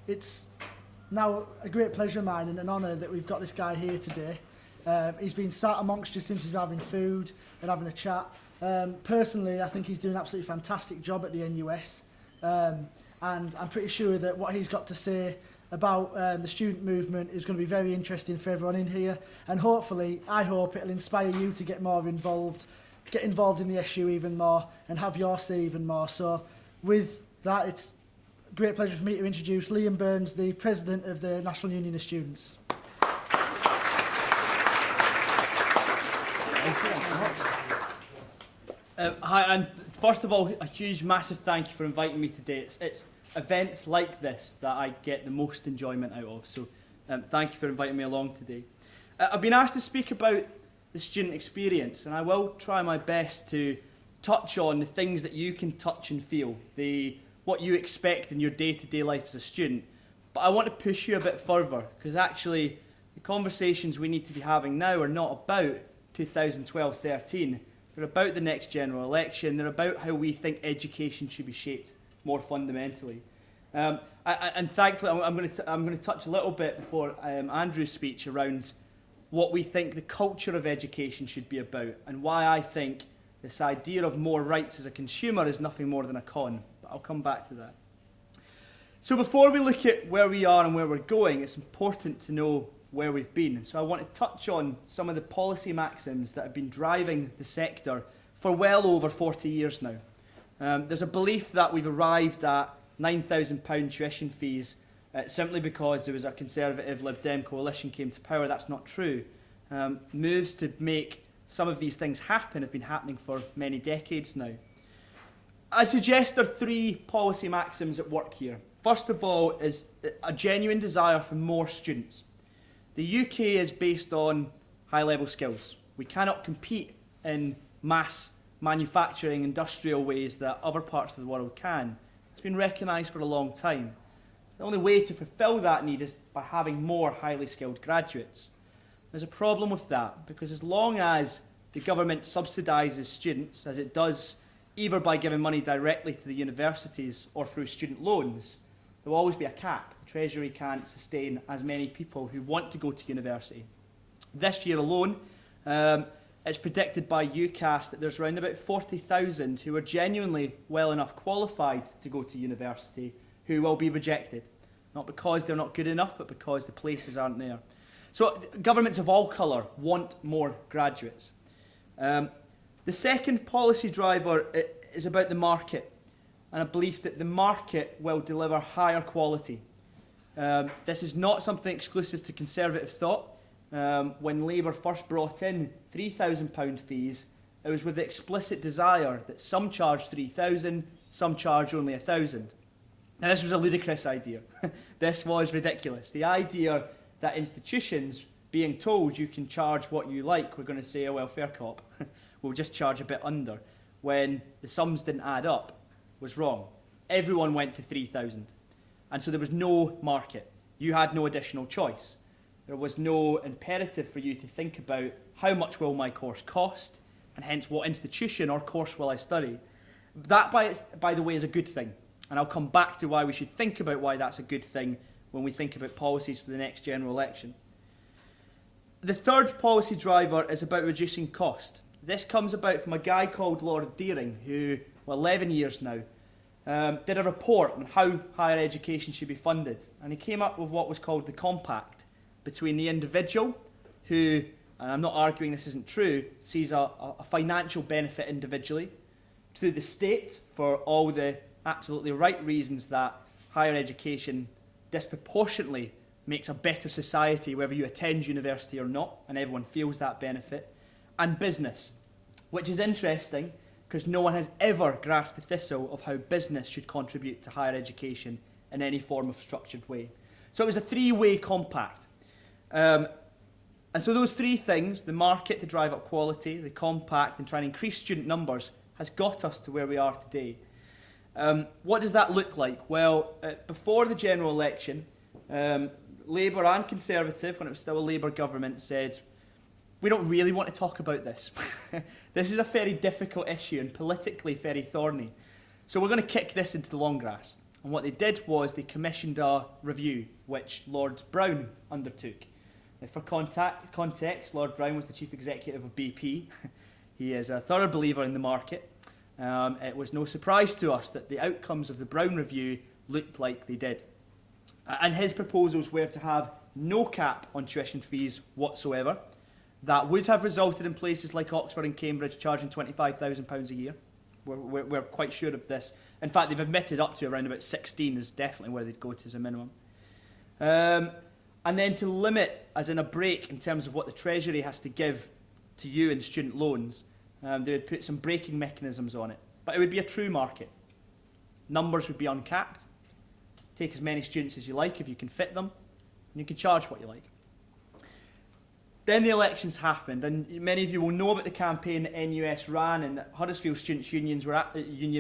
It's now a great pleasure of mine and an honour that we've got this guy here today. He's been sat amongst you since he's been having food and having a chat. Personally, I think he's doing an absolutely fantastic job at the NUS. And I'm pretty sure that what he's got to say about the student movement is going to be very interesting for everyone in here. And hopefully, I hope it'll inspire you to get more involved, get involved in the issue even more, and have your say even more. So with that, it's a great pleasure for me to introduce Liam Burns, the President of the National Union of Students. Hi, and first of all, a huge, massive thank you for inviting me today. It's events like this that I get the most enjoyment out of, so thank you for inviting me along today. I've been asked to speak about the student experience, and I will try my best to touch on the things that you can touch and feel, what you expect in your day-to-day life as a student. But I want to push you a bit further, because actually the conversations we need to be having now are not about 2012-13. They're about the next general election. They're about how we think education should be shaped more fundamentally. And thankfully, I'm going to touch a little bit before Andrew's speech around what we think the culture of education should be about, and why I think this idea of more rights as a consumer is nothing more than a con. But I'll come back to that. So before we look at where we are and where we're going, it's important to know where we've been. So I want to touch on some of the policy maxims that have been driving the sector for well over 40 years now. There's a belief that we've arrived at £9,000 tuition fees simply because there was a Conservative Lib Dem coalition came to power. That's not true. Moves to make some of these things happen have been happening for many decades now. I suggest there are three policy maxims at work here. First of all is a genuine desire for more students. The UK is based on high-level skills. We cannot compete in mass manufacturing, industrial ways that other parts of the world can. It's been recognised for a long time. The only way to fulfil that need is by having more highly skilled graduates. There's a problem with that, because as long as the government subsidises students, as it does either by giving money directly to the universities or through student loans, there will always be a cap. The Treasury can't sustain as many people who want to go to university. This year alone, it's predicted by UCAS that there's around about 40,000 who are genuinely well enough qualified to go to university who will be rejected. Not because they're not good enough, but because the places aren't there. So governments of all colour want more graduates. The second policy driver is about the market, and a belief that the market will deliver higher quality. This is not something exclusive to Conservative thought. When Labour first brought in £3,000 fees, it was with the explicit desire that some charge £3,000, some charge only £1,000. Now, this was a ludicrous idea. This was ridiculous. The idea that institutions being told you can charge what you like, we're going to say, oh, well, fair cop, we'll just charge a bit under, when the sums didn't add up, was wrong. Everyone went to 3,000. And so there was no market. You had no additional choice. There was no imperative for you to think about how much will my course cost, and hence what institution or course will I study. That, by the way, is a good thing. And I'll come back to why we should think about why that's a good thing when we think about policies for the next general election. The third policy driver is about reducing cost. This comes about from a guy called Lord Deering, who, 11 years now, did a report on how higher education should be funded. And he came up with what was called the compact between the individual, who, and I'm not arguing this isn't true, sees a financial benefit individually, to the state for all the absolutely right reasons that higher education disproportionately makes a better society whether you attend university or not, and everyone feels that benefit, and business, which is interesting because no one has ever grasped the thistle of how business should contribute to higher education in any form of structured way. So it was a three-way compact. And so those three things, the market to drive up quality, the compact and try and increase student numbers, has got us to where we are today. What does that look like? Well, before the general election, Labour and Conservative, when it was still a Labour government, said, we don't really want to talk about this. This is a very difficult issue and politically very thorny. So we're going to kick this into the long grass. And what they did was they commissioned a review, which Lord Brown undertook. Now, for context, Lord Brown was the chief executive of BP. He is a thorough believer in the market. It was no surprise to us that the outcomes of the Brown review looked like they did. And his proposals were to have no cap on tuition fees whatsoever. That would have resulted in places like Oxford and Cambridge charging £25,000 a year. We're quite sure of this. In fact, they've admitted up to around about 16 is definitely where they'd go to as a minimum. And then to limit, as in a break, in terms of what the Treasury has to give to you in student loans, they would put some braking mechanisms on it. But it would be a true market. Numbers would be uncapped. Take as many students as you like if you can fit them, and you can charge what you like. Then the elections happened, and many of you will know about the campaign that NUS ran and that Huddersfield Students' Union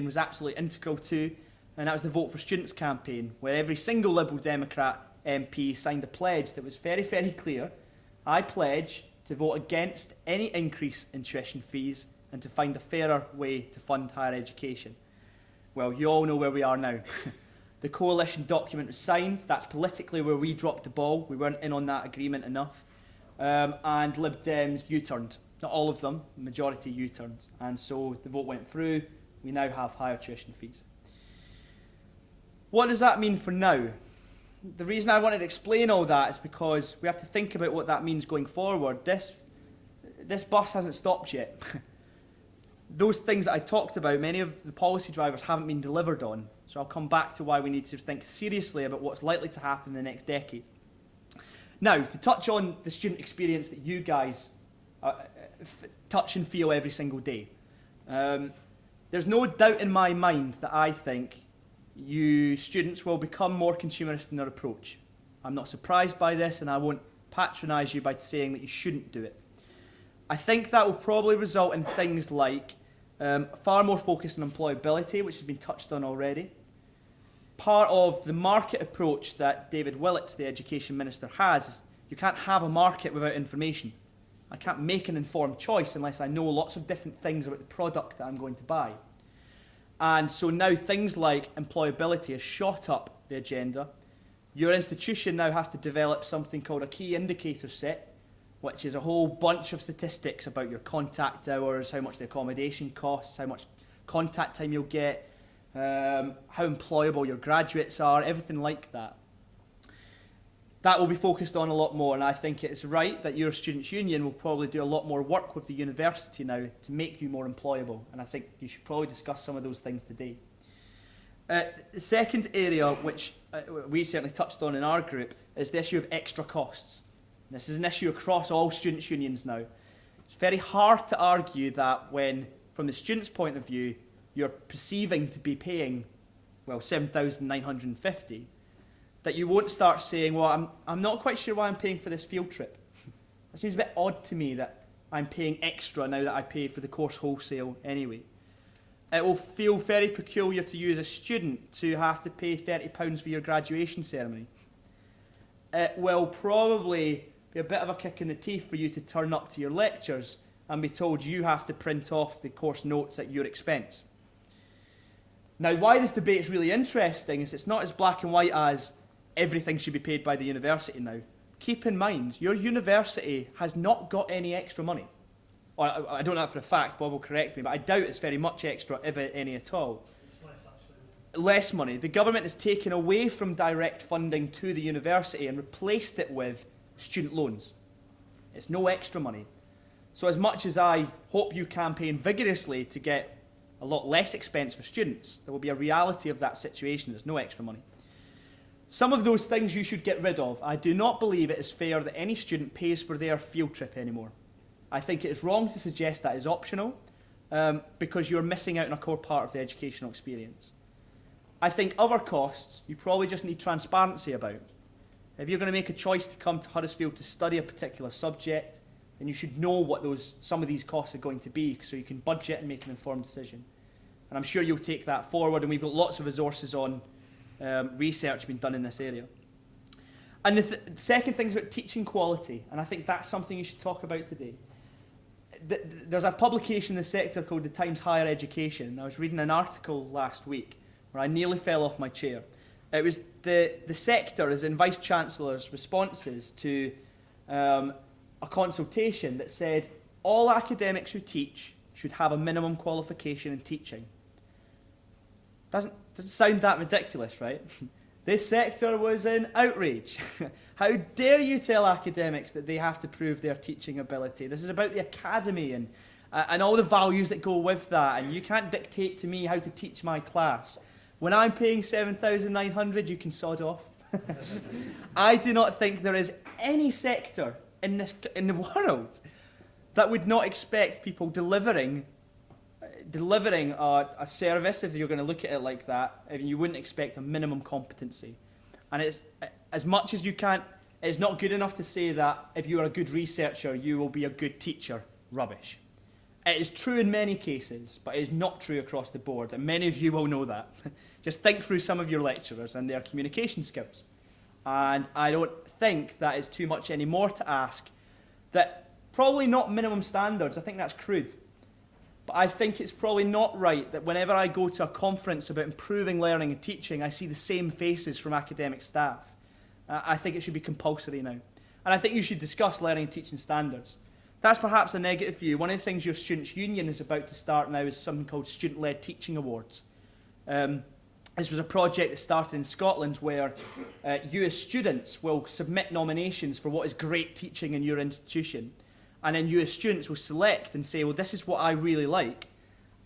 was absolutely integral to, and that was the Vote for Students campaign, where every single Liberal Democrat MP signed a pledge that was very, very clear. I pledge to vote against any increase in tuition fees and to find a fairer way to fund higher education. Well, you all know where we are now. The coalition document was signed. That's politically where we dropped the ball. We weren't in on that agreement enough. And Lib Dems U-turned. Not all of them, the majority U-turned. And so the vote went through. We now have higher tuition fees. What does that mean for now? The reason I wanted to explain all that is because we have to think about what that means going forward. This bus hasn't stopped yet. Those things that I talked about, many of the policy drivers haven't been delivered on. So I'll come back to why we need to think seriously about what's likely to happen in the next decade. Now, to touch on the student experience that you guys touch and feel every single day. There's no doubt in my mind that I think you students will become more consumerist in their approach. I'm not surprised by this, and I won't patronise you by saying that you shouldn't do it. I think that will probably result in things like far more focus on employability, which has been touched on already. Part of the market approach that David Willits, the Education Minister, has is you can't have a market without information. I can't make an informed choice unless I know lots of different things about the product that I'm going to buy. And so now things like employability has shot up the agenda. Your institution now has to develop something called a key indicator set, which is a whole bunch of statistics about your contact hours, how much the accommodation costs, how much contact time you'll get, how employable your graduates are, everything like that. That will be focused on a lot more, and I think it's right that your students' union will probably do a lot more work with the university now to make you more employable, and I think you should probably discuss some of those things today. The second area, which we certainly touched on in our group, is the issue of extra costs. This is an issue across all students' unions now. It's very hard to argue that when, from the students' point of view, you're perceiving to be paying, well, $7,950, that you won't start saying, well, I'm not quite sure why I'm paying for this field trip. It seems a bit odd to me that I'm paying extra now that I pay for the course wholesale anyway. It will feel very peculiar to you as a student to have to pay £30 for your graduation ceremony. It will probably be a bit of a kick in the teeth for you to turn up to your lectures and be told you have to print off the course notes at your expense. Now, why this debate is really interesting is it's not as black and white as everything should be paid by the university now. Keep in mind, your university has not got any extra money. Or, I don't know that for a fact, Bob will correct me, but I doubt it's very much extra, if any at all. It's less, actually. Less money. The government has taken away from direct funding to the university and replaced it with student loans. It's no extra money. So as much as I hope you campaign vigorously to get a lot less expense for students, there will be a reality of that situation. There's no extra money. Some of those things you should get rid of. I do not believe it is fair that any student pays for their field trip anymore. I think it is wrong to suggest that is optional because you're missing out on a core part of the educational experience. I think other costs you probably just need transparency about. If you're going to make a choice to come to Huddersfield to study a particular subject, then you should know what some of these costs are going to be so you can budget and make an informed decision. And I'm sure you'll take that forward, and we've got lots of resources on research being done in this area. And the second thing is about teaching quality, and I think that's something you should talk about today. There's a publication in the sector called the Times Higher Education. I was reading an article last week where I nearly fell off my chair. It was the sector's and Vice-Chancellor's responses to a consultation that said all academics who teach should have a minimum qualification in teaching. Doesn't sound that ridiculous, right? This sector was in outrage. How dare you tell academics that they have to prove their teaching ability? This is about the academy and all the values that go with that, and you can't dictate to me how to teach my class. When I'm paying $7,900, you can sod off. I do not think there is any sector in the world that would not expect people delivering a service, if you're going to look at it like that. I mean, you wouldn't expect a minimum competency. And it's as much as you can't, it's not good enough to say that if you are a good researcher, you will be a good teacher. Rubbish. It is true in many cases, but it is not true across the board, and many of you will know that. Just think through some of your lecturers and their communication skills. And I don't think that is too much anymore to ask. That probably not minimum standards, I think that's crude. But I think it's probably not right that whenever I go to a conference about improving learning and teaching, I see the same faces from academic staff. I think it should be compulsory now. And I think you should discuss learning and teaching standards. That's perhaps a negative view. One of the things your Students' Union is about to start now is something called Student-Led Teaching Awards. This was a project that started in Scotland where you as students will submit nominations for what is great teaching in your institution. And then you as students will select and say, well, this is what I really like.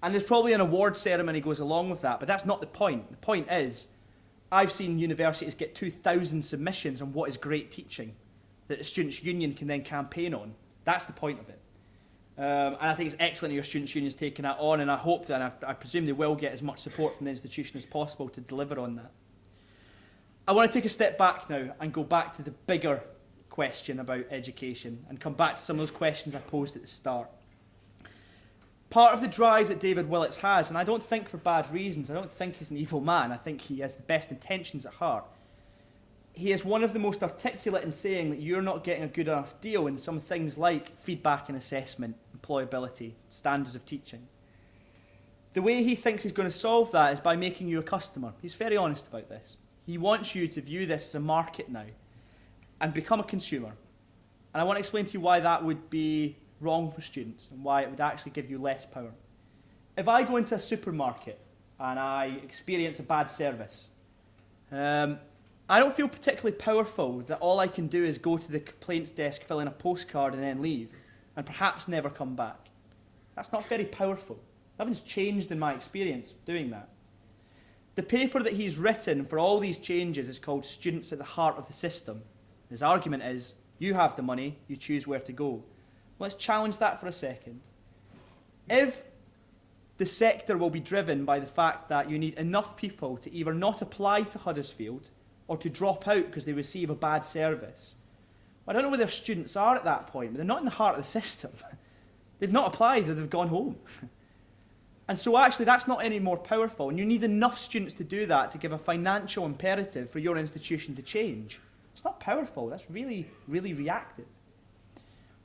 And there's probably an award ceremony goes along with that, but that's not the point. The point is, I've seen universities get 2,000 submissions on what is great teaching that the Students' Union can then campaign on. That's the point of it. And I think it's excellent that your Students' Union's taken that on, and I hope that, and I presume they will get as much support from the institution as possible to deliver on that. I want to take a step back now and go back to the bigger question about education and come back to some of those questions I posed at the start. Part of the drive that David Willits has, and I don't think for bad reasons, I don't think he's an evil man, I think he has the best intentions at heart. He is one of the most articulate in saying that you're not getting a good enough deal in some things like feedback and assessment, employability, standards of teaching. The way he thinks he's going to solve that is by making you a customer. He's very honest about this. He wants you to view this as a market now and become a consumer. And I want to explain to you why that would be wrong for students and why it would actually give you less power. If I go into a supermarket and I experience a bad service, I don't feel particularly powerful that all I can do is go to the complaints desk, fill in a postcard and then leave, and perhaps never come back. That's not very powerful. Nothing's changed in my experience doing that. The paper that he's written for all these changes is called Students at the Heart of the System. His argument is, you have the money, you choose where to go. Let's challenge that for a second. If the sector will be driven by the fact that you need enough people to either not apply to Huddersfield or to drop out because they receive a bad service, I don't know where their students are at that point, but they're not in the heart of the system. They've not applied or they've gone home. And so actually that's not any more powerful, and you need enough students to do that to give a financial imperative for your institution to change. It's not powerful, that's really, really reactive.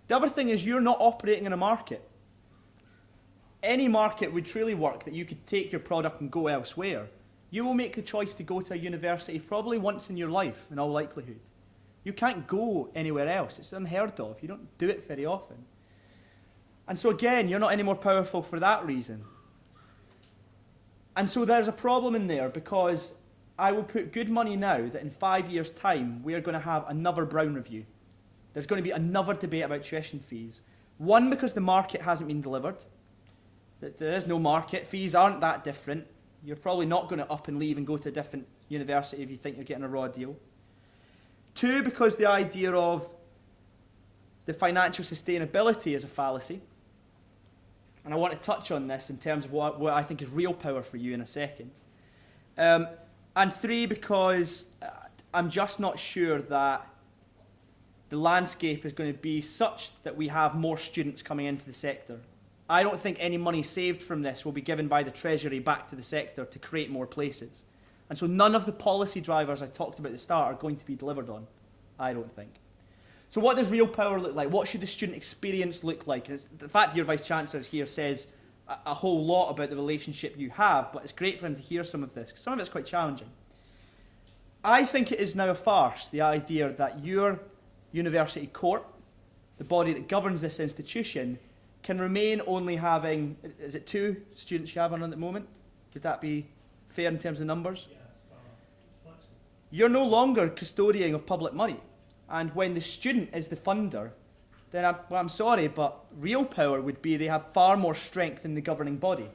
The other thing is you're not operating in a market. Any market would truly work that you could take your product and go elsewhere. You will make the choice to go to a university probably once in your life, in all likelihood. You can't go anywhere else. It's unheard of. You don't do it very often. And so again, you're not any more powerful for that reason. And so there's a problem in there because I will put good money now that in 5 years' time, we are going to have another Brown Review. There's going to be another debate about tuition fees. One, because the market hasn't been delivered. There is no market. Fees aren't that different. You're probably not going to up and leave and go to a different university if you think you're getting a raw deal. Two, because the idea of the financial sustainability is a fallacy. And I want to touch on this in terms of what I think is real power for you in a second. And three, because I'm just not sure that the landscape is going to be such that we have more students coming into the sector. I don't think any money saved from this will be given by the Treasury back to the sector to create more places. And so none of the policy drivers I talked about at the start are going to be delivered on, I don't think. So what does real power look like? What should the student experience look like? And the fact that your Vice-Chancellor here says a whole lot about the relationship you have, but it's great for him to hear some of this, because some of it's quite challenging. I think it is now a farce, the idea that your university court, the body that governs this institution, can remain only having, is it 2 students you have on at the moment? Would that be fair in terms of numbers? Yeah, it's flexible. You're no longer custodian of public money. And when the student is the funder, then I'm sorry, but real power would be they have far more strength in the governing body.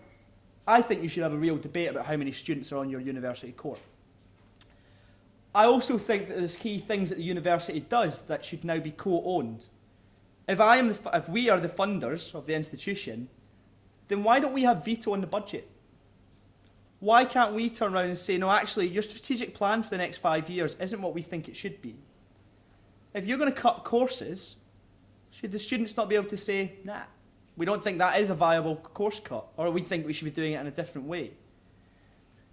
I think you should have a real debate about how many students are on your university court. I also think that there's key things that the university does that should now be co-owned. If we are the funders of the institution, then why don't we have veto on the budget? Why can't we turn around and say, no, actually, your strategic plan for the next 5 years isn't what we think it should be? If you're going to cut courses, should the students not be able to say, nah, we don't think that is a viable course cut, or we think we should be doing it in a different way?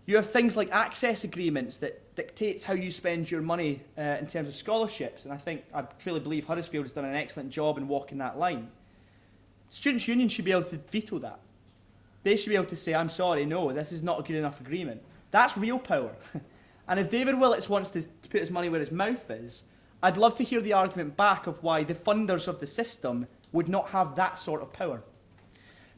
You have things like access agreements that dictates how you spend your money in terms of scholarships, and I truly believe Huddersfield has done an excellent job in walking that line. Students' union should be able to veto that. They should be able to say, I'm sorry, no, this is not a good enough agreement. That's real power. And if David Willits wants to put his money where his mouth is, I'd love to hear the argument back of why the funders of the system would not have that sort of power.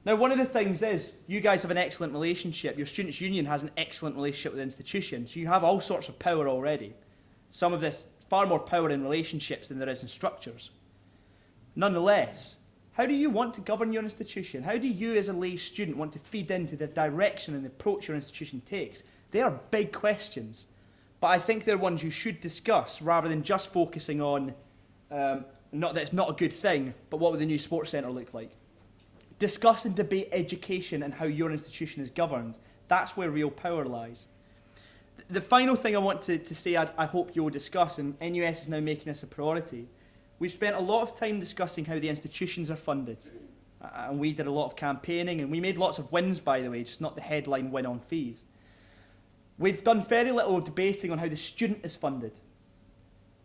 Now, one of the things is, you guys have an excellent relationship. Your students' union has an excellent relationship with the institution, so you have all sorts of power already. Some of this, far more power in relationships than there is in structures. Nonetheless, how do you want to govern your institution? How do you, as a lay student, want to feed into the direction and the approach your institution takes? They are big questions, but I think they're ones you should discuss rather than just focusing on, not that it's not a good thing, but what would the new sports centre look like? Discuss and debate education and how your institution is governed. That's where real power lies. The final thing I want to say, I hope you'll discuss, and NUS is now making this a priority. We've spent a lot of time discussing how the institutions are funded. And we did a lot of campaigning, and we made lots of wins, by the way, just not the headline win on fees. We've done very little debating on how the student is funded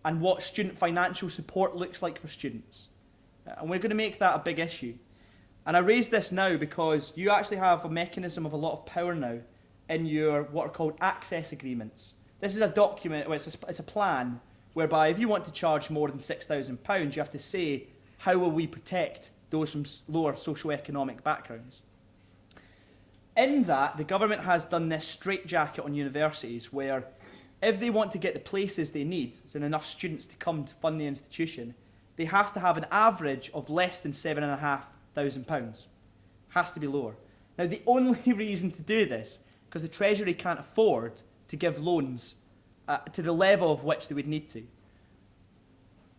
and what student financial support looks like for students. And we're going to make that a big issue. And I raise this now because you actually have a mechanism of a lot of power now in your what are called access agreements. This is a document, well, it's a plan, whereby if you want to charge more than £6,000, you have to say, how will we protect those from lower socioeconomic backgrounds? In that, the government has done this straitjacket on universities where if they want to get the places they need, so enough students to come to fund the institution, they have to have an average of less than £7,500. Has to be lower. Now, the only reason to do this, because the Treasury can't afford to give loans to the level of which they would need to.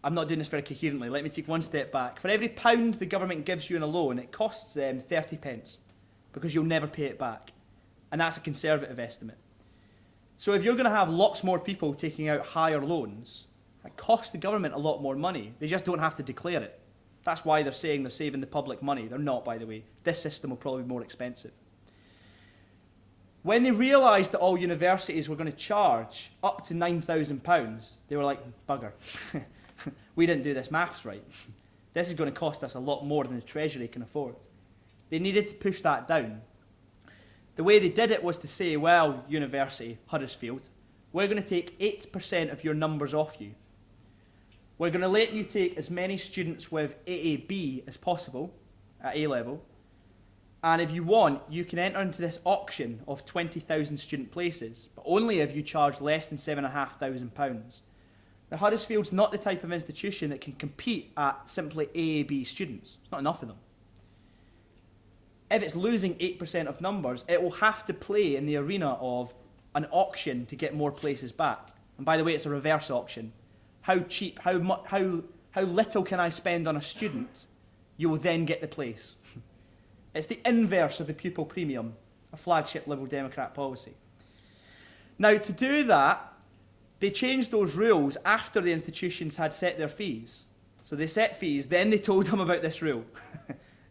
I'm not doing this very coherently. Let me take one step back. For every £1 the government gives you in a loan, it costs them 30 pence, because you'll never pay it back. And that's a conservative estimate. So if you're going to have lots more people taking out higher loans, it costs the government a lot more money. They just don't have to declare it. That's why they're saying they're saving the public money. They're not, by the way. This system will probably be more expensive. When they realised that all universities were going to charge up to £9,000, they were like, bugger. We didn't do this maths right. This is going to cost us a lot more than the Treasury can afford. They needed to push that down. The way they did it was to say, well, University, Huddersfield, we're going to take 8% of your numbers off you. We're going to let you take as many students with AAB as possible at A-level. And if you want, you can enter into this auction of 20,000 student places, but only if you charge less than £7,500. Now, Huddersfield's not the type of institution that can compete at simply AAB students. There's not enough of them. If it's losing 8% of numbers, it will have to play in the arena of an auction to get more places back. And by the way, it's a reverse auction. How cheap, how little can I spend on a student? You will then get the place. It's the inverse of the pupil premium, a flagship Liberal Democrat policy. Now, to do that, they changed those rules after the institutions had set their fees. So they set fees, then they told them about this rule.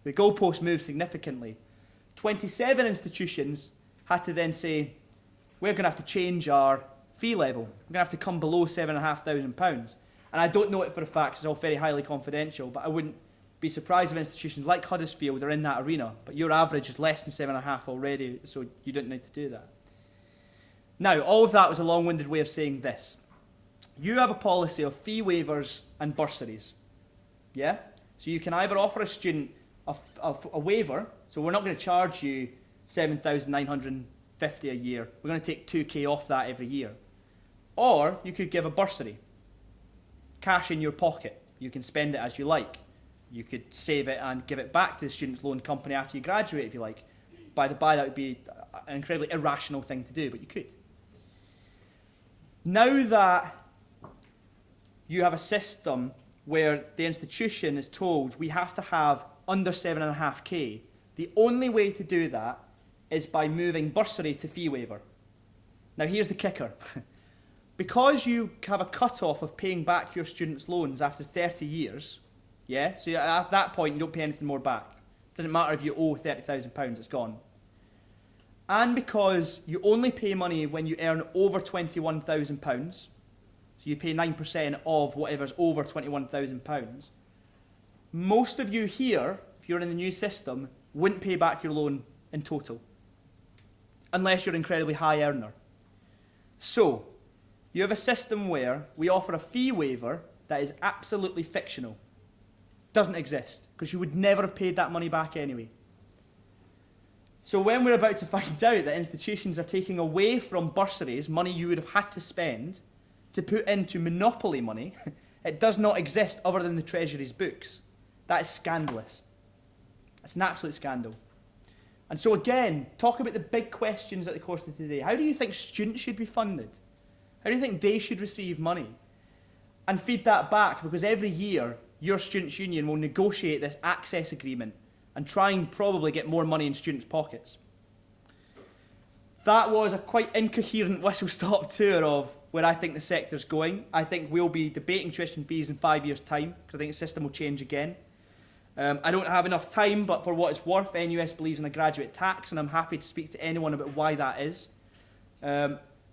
The goalpost moved significantly. 27 institutions had to then say, we're going to have to change our fee level. We're going to have to come below £7,500. And I don't know it for a fact, it's all very highly confidential, but I wouldn't be surprised if institutions like Huddersfield are in that arena, but your average is less than 7.5 already, so you don't need to do that. Now, all of that was a long-winded way of saying this. You have a policy of fee waivers and bursaries. Yeah? So you can either offer a student a waiver, so we're not going to charge you $7,950 a year. We're going to take $2,000 off that every year. Or you could give a bursary. Cash in your pocket. You can spend it as you like. You could save it and give it back to the student's loan company after you graduate if you like. By the by, that would be an incredibly irrational thing to do, but you could. Now that you have a system where the institution is told we have to have under 7.5K, the only way to do that is by moving bursary to fee waiver. Now here's the kicker. Because you have a cut-off of paying back your students' loans after 30 years, yeah, so at that point you don't pay anything more back. Doesn't matter if you owe £30,000, it's gone. And because you only pay money when you earn over £21,000, so you pay 9% of whatever's over £21,000, most of you here, if you're in the new system, wouldn't pay back your loan in total, unless you're an incredibly high earner. So, you have a system where we offer a fee waiver that is absolutely fictional. Doesn't exist, because you would never have paid that money back anyway. So when we're about to find out that institutions are taking away from bursaries money you would have had to spend to put into monopoly money, it does not exist other than the Treasury's books. That is scandalous. It's an absolute scandal. And so again, talk about the big questions at the course of today. How do you think students should be funded? How do you think they should receive money? And feed that back, because every year your students' union will negotiate this access agreement and try and probably get more money in students' pockets. That was a quite incoherent whistle-stop tour of where I think the sector's going. I think we'll be debating tuition fees in 5 years' time, because I think the system will change again. I don't have enough time, but for what it's worth, NUS believes in a graduate tax, and I'm happy to speak to anyone about why that is.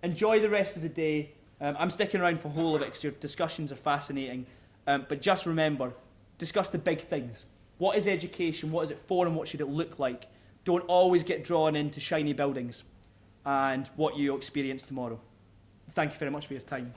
Enjoy the rest of the day. I'm sticking around for the whole of it because your discussions are fascinating. But just remember, discuss the big things. What is education? What is it for? And what should it look like? Don't always get drawn into shiny buildings and what you experience tomorrow. Thank you very much for your time.